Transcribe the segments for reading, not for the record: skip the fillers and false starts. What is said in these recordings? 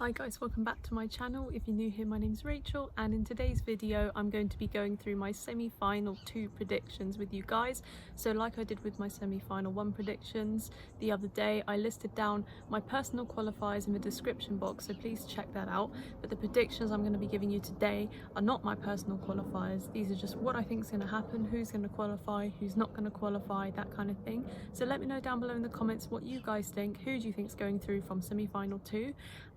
Hi guys, welcome back to my channel. If you're new here, my name's Rachel, and in today's video I'm going to be going through my semi-final 2 predictions with you guys. So like I did with my semi-final 1 predictions the other day, I listed down my personal qualifiers in the description box, so please check that out. But the predictions I'm going to be giving you today are not my personal qualifiers. These are just what I think is going to happen, who's going to qualify, who's not going to qualify, that kind of thing. So let me know down below in the comments what you guys think. Who do you think is going through from semi-final 2?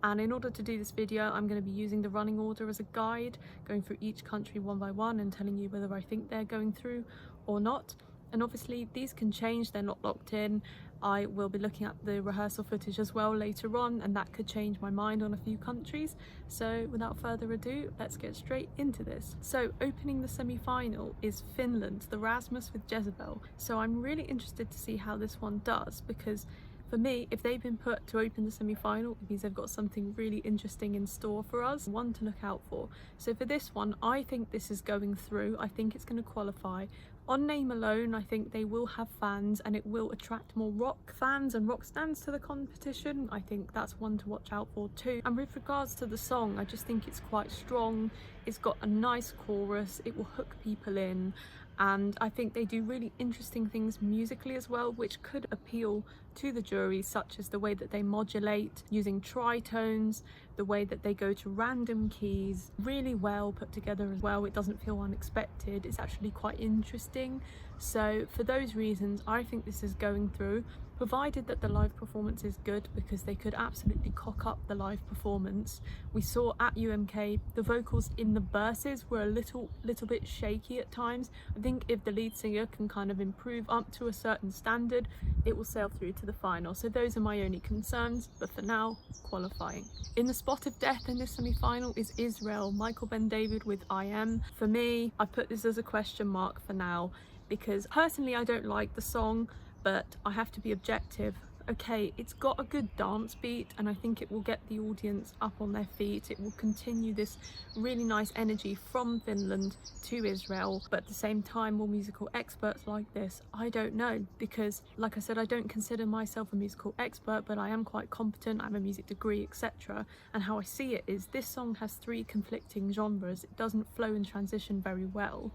And in order to do this video, I'm going to be using the running order as a guide, going through each country one by one and telling you whether I think they're going through or not. And obviously these can change, they're not locked in. I will be looking at the rehearsal footage as well later on, and that could change my mind on a few countries. So without further ado, let's get straight into this. So opening the semi-final is Finland, the Rasmus with Jezebel. So I'm really interested to see how this one does, because for me, if they've been put to open the semi-final, it means they've got something really interesting in store for us, one to look out for. So for this one, I think this is going through. I think it's going to qualify. On name alone, I think they will have fans and it will attract more rock fans and rock stands to the competition. I think that's one to watch out for too. And with regards to the song, I just think it's quite strong. It's got a nice chorus, it will hook people in. And I think they do really interesting things musically as well, which could appeal to the jury, such as the way that they modulate using tritones, the way that they go to random keys, really well put together as well. It doesn't feel unexpected, it's actually quite interesting. So for those reasons, I think this is going through, provided that the live performance is good, because they could absolutely cock up the live performance. We saw at UMK the vocals in the verses were a little bit shaky at times. I think if the lead singer can kind of improve up to a certain standard, it will sail through to the final. So those are my only concerns, but for now, qualifying. In the spot of death in this semi-final is Israel, Michael Ben David with I Am. For me, I put this as a question mark for now, because personally I don't like the song, but I have to be objective. Okay, it's got a good dance beat and I think it will get the audience up on their feet. It will continue this really nice energy from Finland to Israel, but at the same time, will musical experts like this? I don't know, because like I said, I don't consider myself a musical expert, but I am quite competent. I have a music degree, etc. And how I see it is this song has 3 conflicting genres. It doesn't flow and transition very well.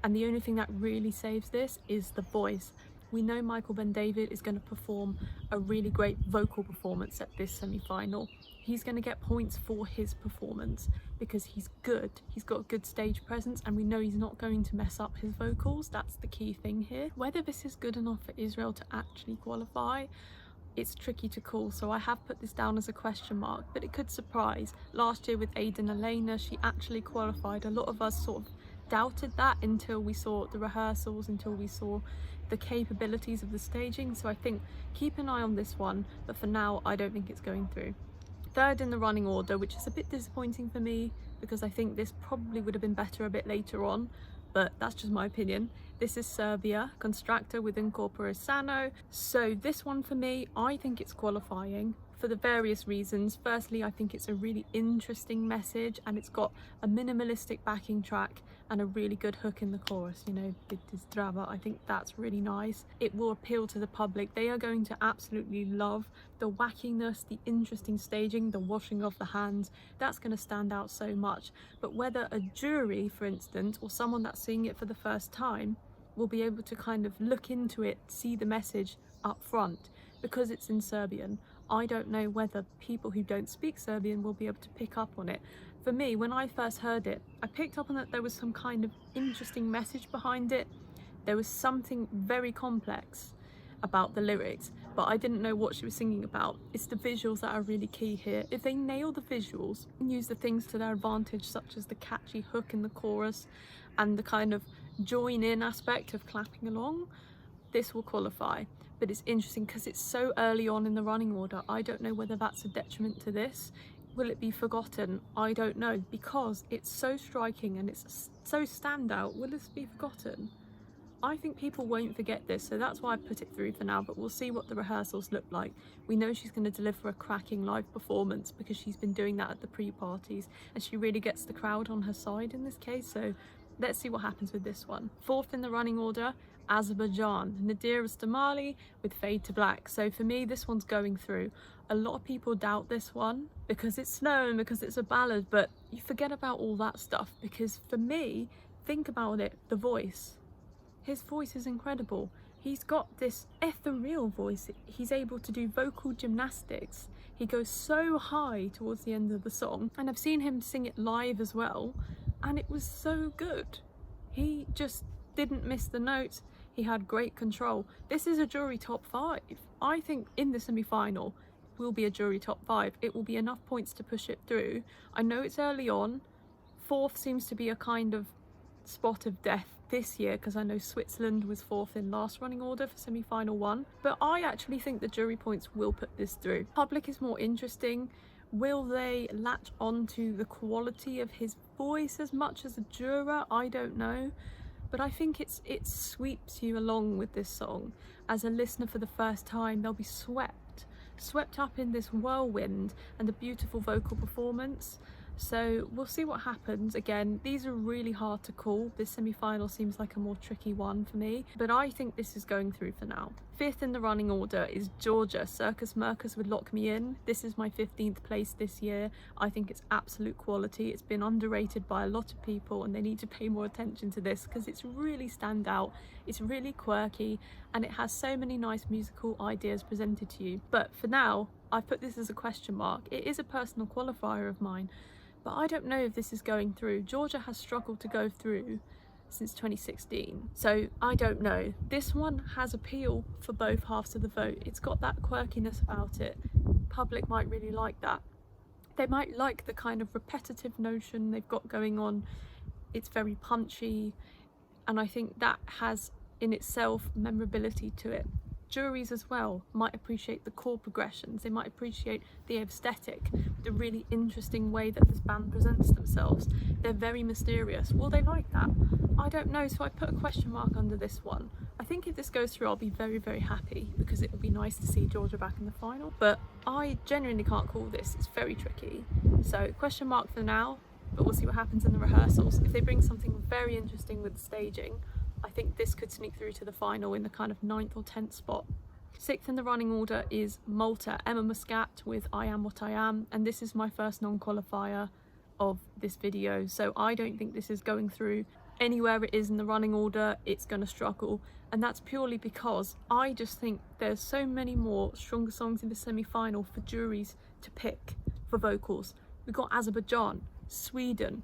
And the only thing that really saves this is the voice. We know Michael Ben David is going to perform a really great vocal performance at this semi-final. He's going to get points for his performance because he's good. He's got a good stage presence and we know he's not going to mess up his vocals. That's the key thing here. Whether this is good enough for Israel to actually qualify, it's tricky to call, so I have put this down as a question mark, but it could surprise. Last year with Aidan Elena, she actually qualified. A lot of us sort of doubted that until we saw the rehearsals, until we saw the capabilities of the staging. So I think keep an eye on this one, but for now I don't think it's going through. Third in the running order, which is a bit disappointing for me because I think this probably would have been better a bit later on, but that's just my opinion. This is Serbia, Konstrakta with Corpore Sano. So this one for me, I think it's qualifying for the various reasons. Firstly, I think it's a really interesting message and it's got a minimalistic backing track and a really good hook in the chorus, you know, Bitis Drava. I think that's really nice. It will appeal to the public. They are going to absolutely love the wackiness, the interesting staging, the washing of the hands. That's going to stand out so much. But whether a jury, for instance, or someone that's seeing it for the first time will be able to kind of look into it, see the message up front, because it's in Serbian, I don't know whether people who don't speak Serbian will be able to pick up on it. For me, when I first heard it, I picked up on that there was some kind of interesting message behind it. There was something very complex about the lyrics, but I didn't know what she was singing about. It's the visuals that are really key here. If they nail the visuals and use the things to their advantage, such as the catchy hook in the chorus and the kind of join in aspect of clapping along, this will qualify. But it's interesting because it's so early on in the running order. I don't know whether that's a detriment to this. Will it be forgotten? I don't know, because it's so striking and it's so standout. Will this be forgotten? I think people won't forget this, so that's why I put it through for now, but we'll see what the rehearsals look like. We know she's going to deliver a cracking live performance because she's been doing that at the pre-parties and she really gets the crowd on her side in this case, so let's see what happens with this one. Fourth in the running order, Azerbaijan, Nadir Rustamli with Fade to Black. So for me, this one's going through. A lot of people doubt this one because it's slow and because it's a ballad, but you forget about all that stuff, because for me, think about it, the voice. His voice is incredible. He's got this ethereal voice. He's able to do vocal gymnastics. He goes so high towards the end of the song, and I've seen him sing it live as well, and it was so good. He just didn't miss the notes. He had great control. This is a jury top 5. I think in the semi-final will be a jury top 5. It will be enough points to push it through. I know it's early on. 4th seems to be a kind of spot of death this year, because I know Switzerland was 4th in last running order for semi-final 1, but I actually think the jury points will put this through. Public is more interesting. Will they latch on to the quality of his voice as much as a juror? I don't know, but I think it sweeps you along with this song. As a listener for the first time, they'll be swept up in this whirlwind and the beautiful vocal performance. So we'll see what happens. Again, these are really hard to call. This semi-final seems like a more tricky one for me, but I think this is going through for now. 5th in the running order is Georgia. Circus Mircus would lock me in. This is my 15th place this year. I think it's absolute quality. It's been underrated by a lot of people, and they need to pay more attention to this because it's really stand out. It's really quirky, and it has so many nice musical ideas presented to you. But for now, I've put this as a question mark. It is a personal qualifier of mine, but I don't know if this is going through. Georgia has struggled to go through since 2016, so I don't know. This one has appeal for both halves of the vote. It's got that quirkiness about it. Public might really like that. They might like the kind of repetitive notion they've got going on. It's very punchy, and I think that has in itself memorability to it. Juries as well might appreciate the chord progressions. They might appreciate the aesthetic, the really interesting way that this band presents themselves. They're very mysterious. Will they like that? I don't know, so I put a question mark under this one. I think if this goes through, I'll be very, very happy, because it would be nice to see Georgia back in the final. But I genuinely can't call this. It's very tricky. So question mark for now, but we'll see what happens in the rehearsals. If they bring something very interesting with the staging, I think this could sneak through to the final in the kind of 9th or 10th spot. 6th in the running order is Malta, Emma Muscat with I Am What I Am, and this is my first non-qualifier of this video, so I don't think this is going through. Anywhere it is in the running order, it's going to struggle, and that's purely because I just think there's so many more stronger songs in the semi-final for juries to pick for vocals. We've got Azerbaijan, Sweden,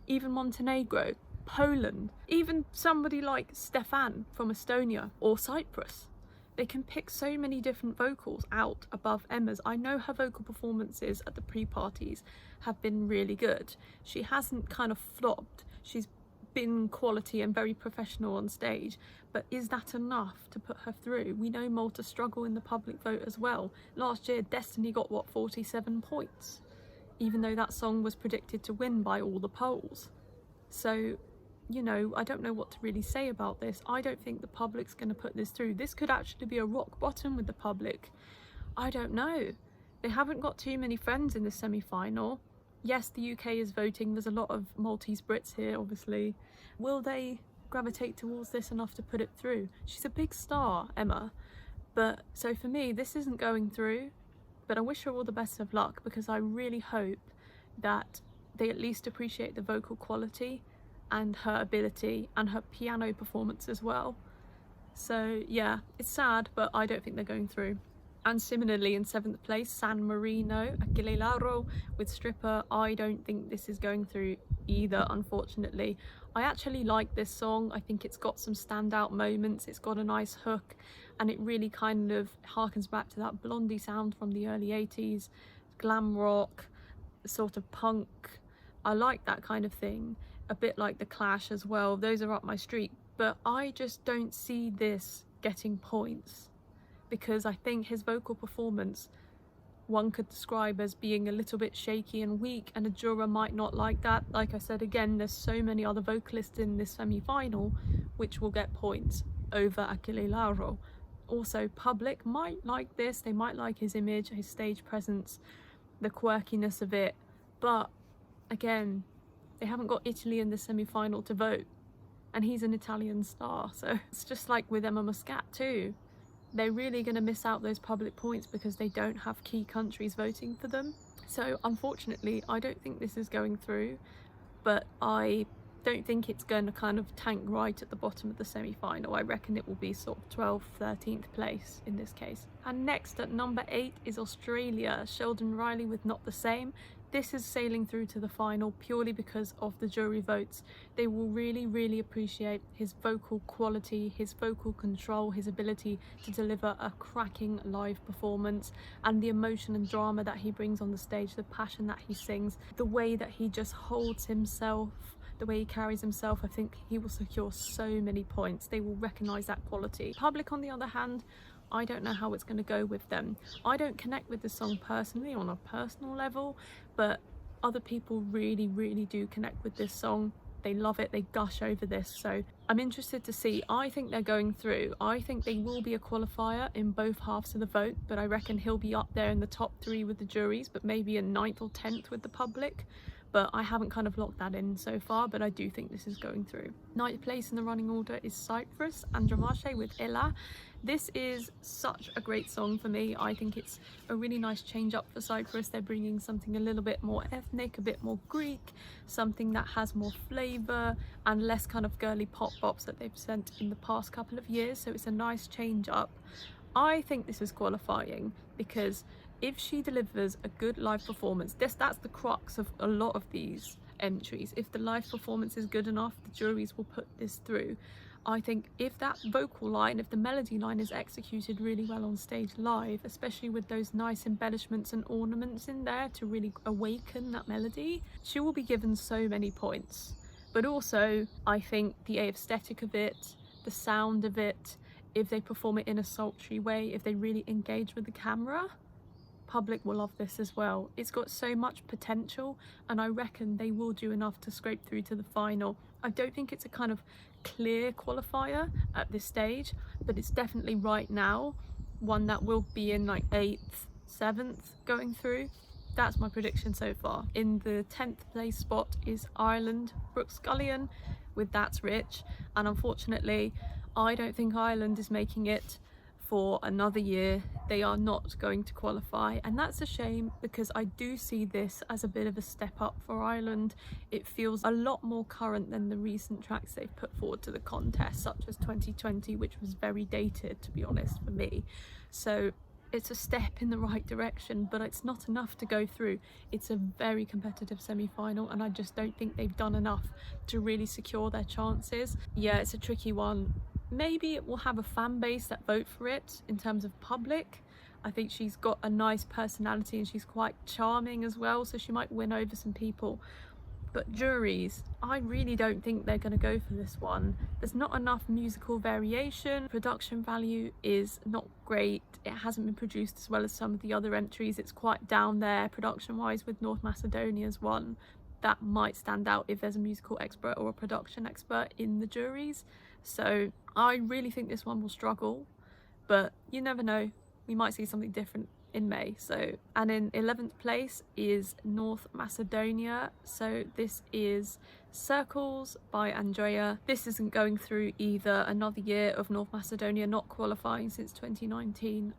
even Montenegro, Poland, even somebody like Stefan from Estonia or Cyprus. They can pick so many different vocals out above Emma's. I know her vocal performances at the pre-parties have been really good. She hasn't kind of flopped. She's been quality and very professional on stage, but is that enough to put her through? We know Malta struggle in the public vote as well. Last year, Destiny got, what, 47 points, even though that song was predicted to win by all the polls. So, you know, I don't know what to really say about this. I don't think the public's going to put this through. This could actually be a rock bottom with the public. I don't know. They haven't got too many friends in the semi-final. Yes, the UK is voting. There's a lot of Maltese Brits here, obviously. Will they gravitate towards this enough to put it through? She's a big star, Emma. But so for me, this isn't going through. But I wish her all the best of luck, because I really hope that they at least appreciate the vocal quality and her ability and her piano performance as well. So yeah, it's sad, but I don't think they're going through. And similarly, in 7th place, San Marino, Aquilelaro with Stripper. I don't think this is going through either, unfortunately. I actually like this song. I think it's got some standout moments. It's got a nice hook, and it really kind of harkens back to that Blondie sound from the early 80s, glam rock, sort of punk. I like that kind of thing. A bit like The Clash as well. Those are up my street. But I just don't see this getting points, because I think his vocal performance, one could describe as being a little bit shaky and weak, and a juror might not like that. Like I said, again, there's so many other vocalists in this semi-final which will get points over Aquilelaro. Also, public might like this. They might like his image, his stage presence, the quirkiness of it. But again, they haven't got Italy in the semi-final to vote, and he's an Italian star. So it's just like with Emma Muscat too. they're really going to miss out those public points because they don't have key countries voting for them. So unfortunately, I don't think this is going through, but I don't think it's going to kind of tank right at the bottom of the semi-final. I reckon it will be sort of 12th, 13th place in this case. And next at number 8 is Australia, Sheldon Riley with Not the Same. This is sailing through to the final purely because of the jury votes. They will really appreciate his vocal quality, his vocal control, his ability to deliver a cracking live performance, and the emotion and drama that he brings on the stage, the passion that he sings, the way that he just holds himself, the way he carries himself. I think he will secure so many points. They will recognise that quality. Public, on the other hand, I don't know how it's going to go with them. I don't connect with the song personally on a personal level, but other people really do connect with this song. They love it, they gush over this, so I'm interested to see. I think they're going through. I think they will be a qualifier in both halves of the vote, but I reckon he'll be up there in the top 3 with the juries, but maybe a 9th or 10th with the public. But I haven't kind of locked that in so far, but I do think this is going through. 9th place in the running order is Cyprus, Andromache with Ela. This is such a great song for me. I think it's a really nice change up for Cyprus. They're bringing something a little bit more ethnic, a bit more Greek, something that has more flavour and less kind of girly pop bops that they've sent in the past couple of years. So it's a nice change up. I think this is qualifying because if she delivers a good live performance, that's the crux of a lot of these entries. If the live performance is good enough, the juries will put this through. I think if that vocal line, if the melody line is executed really well on stage live, especially with those nice embellishments and ornaments in there to really awaken that melody, she will be given so many points. But also, I think the aesthetic of it, the sound of it, if they perform it in a sultry way, if they really engage with the camera, public will love this as well. It's got so much potential, and I reckon they will do enough to scrape through to the final. I don't think it's a kind of clear qualifier at this stage, but it's definitely right now one that will be in like 8th, 7th going through. That's my prediction so far. In the 10th place spot is Ireland, Brooke Scullion with That's Rich, and unfortunately I don't think Ireland is making it for another year. They are not going to qualify, and that's a shame because I do see this as a bit of a step up for Ireland. It feels a lot more current than the recent tracks they've put forward to the contest, such as 2020, which was very dated, to be honest, for me. So it's a step in the right direction, but it's not enough to go through. It's a very competitive semi-final, and I just don't think they've done enough to really secure their chances. Yeah, it's a tricky one. Maybe it will have a fan base that vote for it in terms of public. I think she's got a nice personality and she's quite charming as well, so she might win over some people. But juries, I really don't think they're going to go for this one. There's not enough musical variation. Production value is not great. It hasn't been produced as well as some of the other entries. It's quite down there production wise with North Macedonia's one. That might stand out if there's a musical expert or a production expert in the juries. So I really think this one will struggle, but you never know. We might see something different in May. So, and in 11th place is North Macedonia. So this is Circus by Andrea. This isn't going through either. Another year of North Macedonia not qualifying since 2019.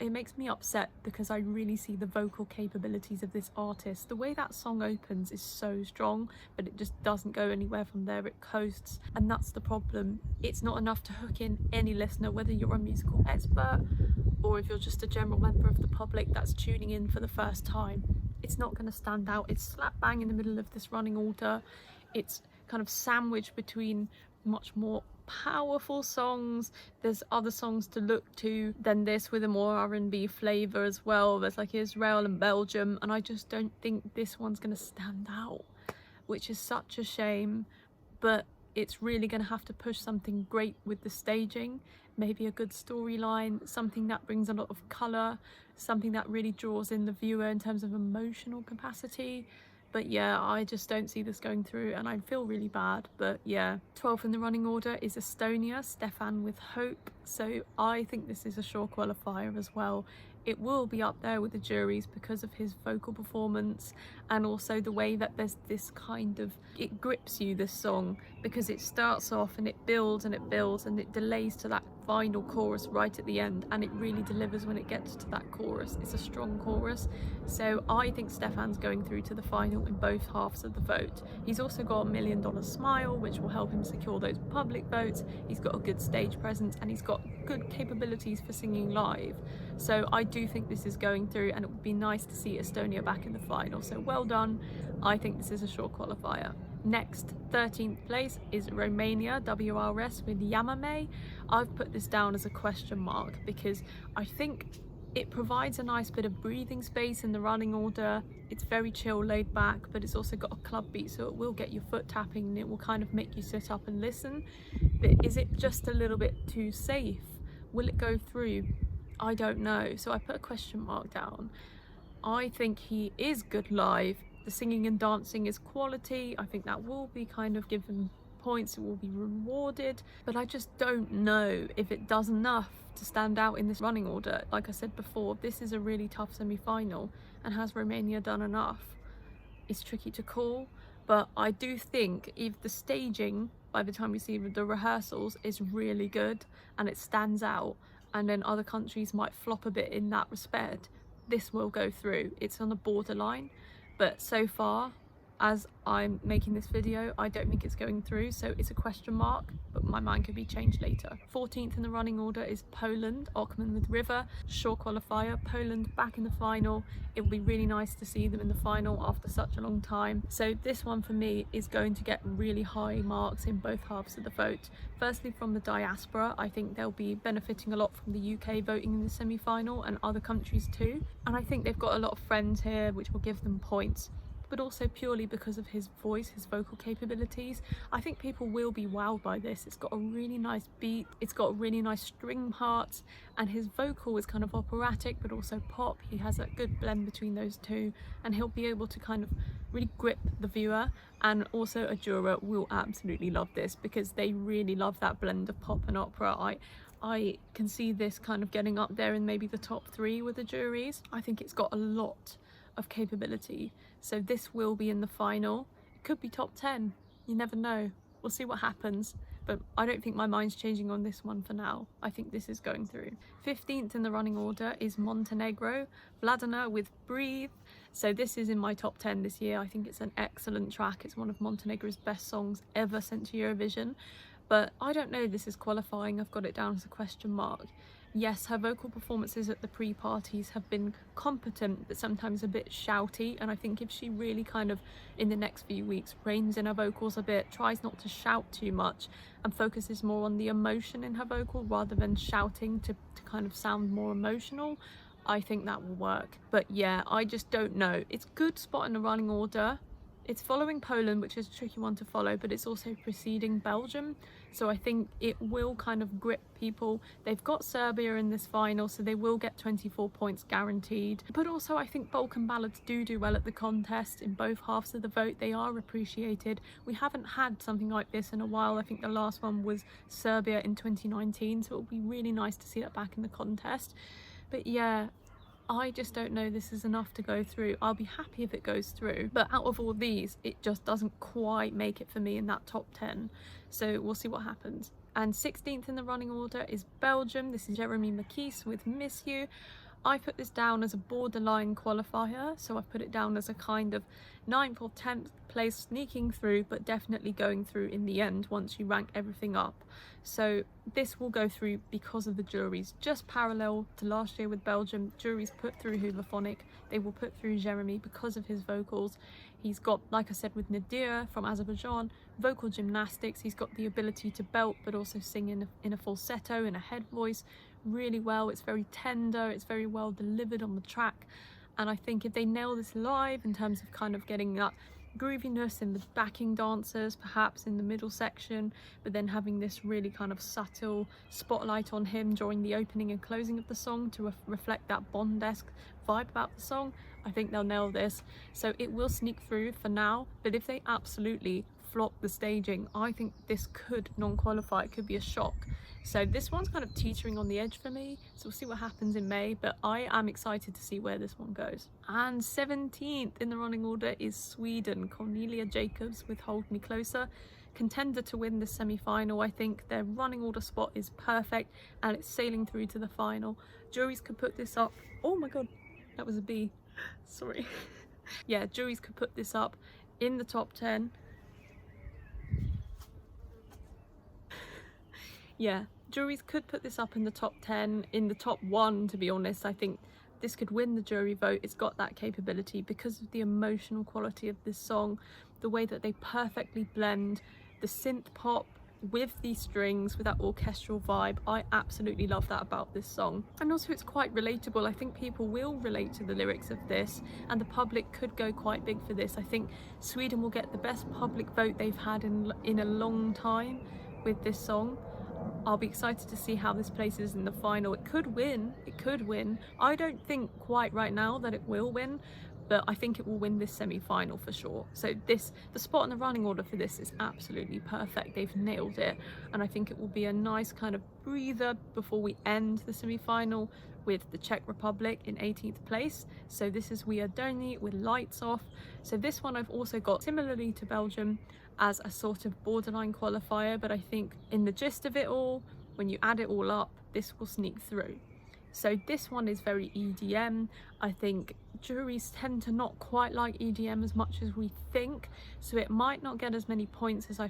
It makes me upset because I really see the vocal capabilities of this artist. The way that song opens is so strong, but it just doesn't go anywhere from there. It coasts, and that's the problem. It's not enough to hook in any listener, whether you're a musical expert or if you're just a general member of the public that's tuning in for the first time. It's not going to stand out. It's slap bang in the middle of this running order. It's kind of sandwiched between much more powerful songs. There's other songs to look to than this with a more R&B flavour as well. There's like Israel and Belgium, and I just don't think this one's going to stand out, which is such a shame. But it's really going to have to push something great with the staging, maybe a good storyline, something that brings a lot of colour, something that really draws in the viewer in terms of emotional capacity. But yeah, I just don't see this going through, and I feel really bad. But yeah, 12th in the running order is Estonia, Stefan with Hope. So I think this is a sure qualifier as well. It will be up there with the juries because of his vocal performance, and also the way that there's this kind of, it grips you, this song, because it starts off and it builds and it builds and it delays to that final chorus right at the end, and it really delivers when it gets to that chorus. It's a strong chorus, so I think Stefan's going through to the final in both halves of the vote. He's also got a $1 million smile, which will help him secure those public votes. He's got a good stage presence, and he's got good capabilities for singing live. So I do think this is going through, and it would be nice to see Estonia back in the final. So well done. I think this is a sure qualifier. Next, 13th place is Romania, WRS with Jeremie. I've put this down as a question mark because I think it provides a nice bit of breathing space in the running order. It's very chill, laid back, but it's also got a club beat, so it will get your foot tapping and it will kind of make you sit up and listen. But is it just a little bit too safe? Will it go through? I don't know. So I put a question mark down. I think he is good live. The singing and dancing is quality. I think that will be kind of given points, it will be rewarded, but I just don't know if it does enough to stand out in this running order. Like I said before, this is a really tough semi-final, and has Romania done enough? It's tricky to call, but I do think if the staging by the time we see the rehearsals is really good and it stands out, and then other countries might flop a bit in that respect, this will go through. It's on the borderline. But so far, as I'm making this video, I don't think it's going through, so it's a question mark, but my mind could be changed later. 14th in the running order is Poland, Ochman with River, sure qualifier. Poland back in the final. It will be really nice to see them in the final after such a long time. So this one for me is going to get really high marks in both halves of the vote. Firstly, from the diaspora, I think they'll be benefiting a lot from the UK voting in the semi-final, and other countries too. And I think they've got a lot of friends here, which will give them points. But also purely because of his voice, his vocal capabilities. I think people will be wowed by this. It's got a really nice beat, it's got really nice string parts, and his vocal is kind of operatic but also pop. He has that good blend between those two, and he'll be able to kind of really grip the viewer, and also a juror will absolutely love this because they really love that blend of pop and opera. I can see this kind of getting up there in maybe the top 3 with the juries. I think it's got a lot of capability, so this will be in the final. It could be top 10, you never know. We'll see what happens, but I don't think my mind's changing on this one for now. I think this is going through. 15th in the running order is Montenegro, Vladana with Breathe. So this is in my top 10 this year. I think it's an excellent track. It's one of Montenegro's best songs ever sent to Eurovision, but I don't know, this is qualifying. I've got it down as a question mark. Yes, her vocal performances at the pre-parties have been competent, but sometimes a bit shouty, and I think if she really kind of, in the next few weeks, reins in her vocals a bit, tries not to shout too much, and focuses more on the emotion in her vocal rather than shouting to kind of sound more emotional, I think that will work. But yeah, I just don't know. It's good spot in the running order. It's following Poland, which is a tricky one to follow, but it's also preceding Belgium. So I think it will kind of grip people. They've got Serbia in this final, so they will get 24 points guaranteed. But also I think Balkan ballads do well at the contest in both halves of the vote. They are appreciated. We haven't had something like this in a while. I think the last one was Serbia in 2019, so it'll be really nice to see that back in the contest. But yeah, I just don't know this is enough to go through. I'll be happy if it goes through, but out of all these, it just doesn't quite make it for me in that top 10. So we'll see what happens. And 16th in the running order is Belgium. This is Jeremie Makiese with Miss You. I put this down as a borderline qualifier, so I've put it down as a kind of 9th or 10th place sneaking through, but definitely going through in the end once you rank everything up. So this will go through because of the juries, just parallel to last year with Belgium. Juries put through Hooverphonic, they will put through Jeremie because of his vocals. He's got, like I said with Nadir from Azerbaijan, vocal gymnastics. He's got the ability to belt but also sing in a falsetto, in a head voice really well. It's very tender, it's very well delivered on the track, and I think if they nail this live in terms of kind of getting that grooviness in the backing dancers, perhaps in the middle section, but then having this really kind of subtle spotlight on him during the opening and closing of the song to reflect that Bond-esque vibe about the song, I think they'll nail this. So it will sneak through for now, but if they absolutely flop the staging. I think this could non-qualify, it could be a shock. So this one's kind of teetering on the edge for me, so we'll see what happens in May, but I am excited to see where this one goes. And 17th in the running order is Sweden, Cornelia Jakobs with Hold Me Closer. Contender to win the semi-final. I think their running order spot is perfect and it's sailing through to the final. Juries could put this up, oh my god, that was a B, sorry. Yeah, juries could put this up in the top 10. Yeah, juries could put this up in the top 10, in the top 1 to be honest. I think this could win the jury vote. It's got that capability because of the emotional quality of this song, the way that they perfectly blend the synth pop with these strings, with that orchestral vibe. I absolutely love that about this song. And also it's quite relatable. I think people will relate to the lyrics of this and the public could go quite big for this. I think Sweden will get the best public vote they've had in a long time with this song. I'll be excited to see how this places in the final. It could win, it could win. I don't think quite right now that it will win, but I think it will win this semi-final for sure. So the spot in the running order for this is absolutely perfect. They've nailed it, and I think it will be a nice kind of breather before we end the semi-final with the Czech Republic in 18th place. So this is We Are Donny with Lights Off. So this one I've also got, similarly to Belgium, as a sort of borderline qualifier, but I think in the gist of it all, when you add it all up, this will sneak through. So this one is very EDM. I think juries tend to not quite like EDM as much as we think, so it might not get as many points as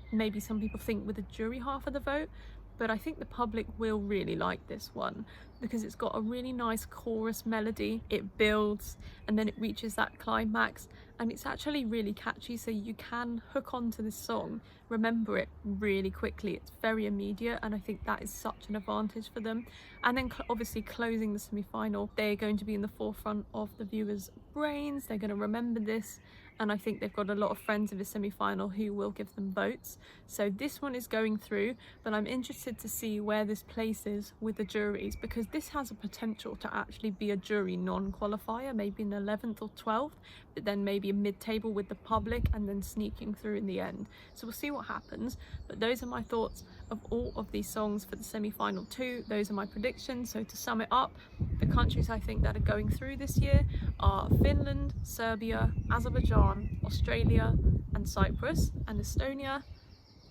maybe some people think with the jury half of the vote, but I think the public will really like this one because it's got a really nice chorus melody. It builds and then it reaches that climax, and it's actually really catchy, so you can hook onto this song, remember it really quickly. It's very immediate, and I think that is such an advantage for them. And then obviously closing the semi-final, they're going to be in the forefront of the viewers' brains. They're going to remember this, and I think they've got a lot of friends in the semi-final who will give them votes. So this one is going through, but I'm interested to see where this places with the juries, because this has a potential to actually be a jury non-qualifier, maybe in 11th or 12th, but then maybe a mid-table with the public and then sneaking through in the end. So we'll see what happens, but those are my thoughts of all of these songs for the semi-final 2. Those are my predictions. So to sum it up, the countries I think that are going through this year are Finland, Serbia, Azerbaijan, Australia and Cyprus, and Estonia,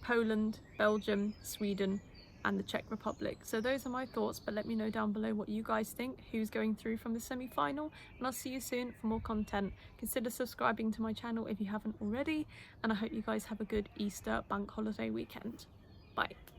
Poland, Belgium, Sweden and the Czech Republic. So those are my thoughts, but let me know down below what you guys think, who's going through from the semi-final, and I'll see you soon for more content. Consider subscribing to my channel if you haven't already, and I hope you guys have a good Easter bank holiday weekend. Bye.